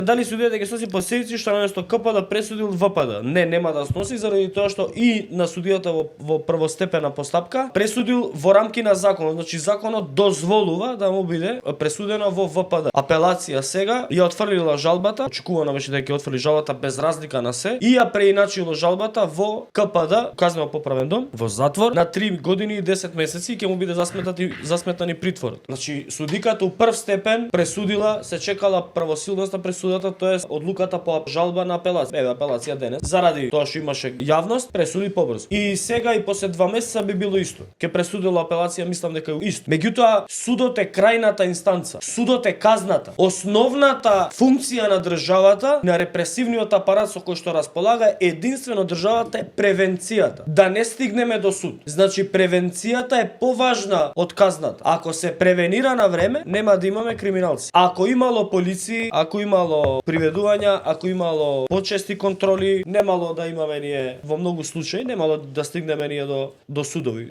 Дали судијата ќе сноси последици што наместо КПД пресудил ВПД? Не, нема да сноси заради тоа што и на судијата во првостепена постапка пресудил во рамки на законот. Значи законот дозволува да му биде пресудено во ВПД. Апелација сега ја отфрлила жалбата, очекувано беше да ќе отфрли жалбата без разлика на се и ја преиначило жалбата во КПД, казнено поправен дом, во затвор на 3 години и 10 месеци и ќе му биде засметан и притворот. Значи судиката у прв степен пресудила, се чекала правосилност на пресудата, тоест одлуката по жалба на апелација. Еве апелација денес, заради тоа што имаше јавност, пресуди побрзо. И сега и после 2 месеца би било исто. Ке пресудила апелација, мислам дека е исто. Меѓутоа, судот е крајната инстанца. Судот е казната. Основната функција на државата, на репресивниот апарат со кој што располага, единствено државата е превенцијата. Да не стигнеме до суд. Значи превенцијата е поважна од казната. Ако се превенира на време, нема да имаме криминалци. Ако имало полиција, ако имало приведувања, ако имало почести контроли, немало да имаме ние во многу случаи, немало да стигнеме ние до судови.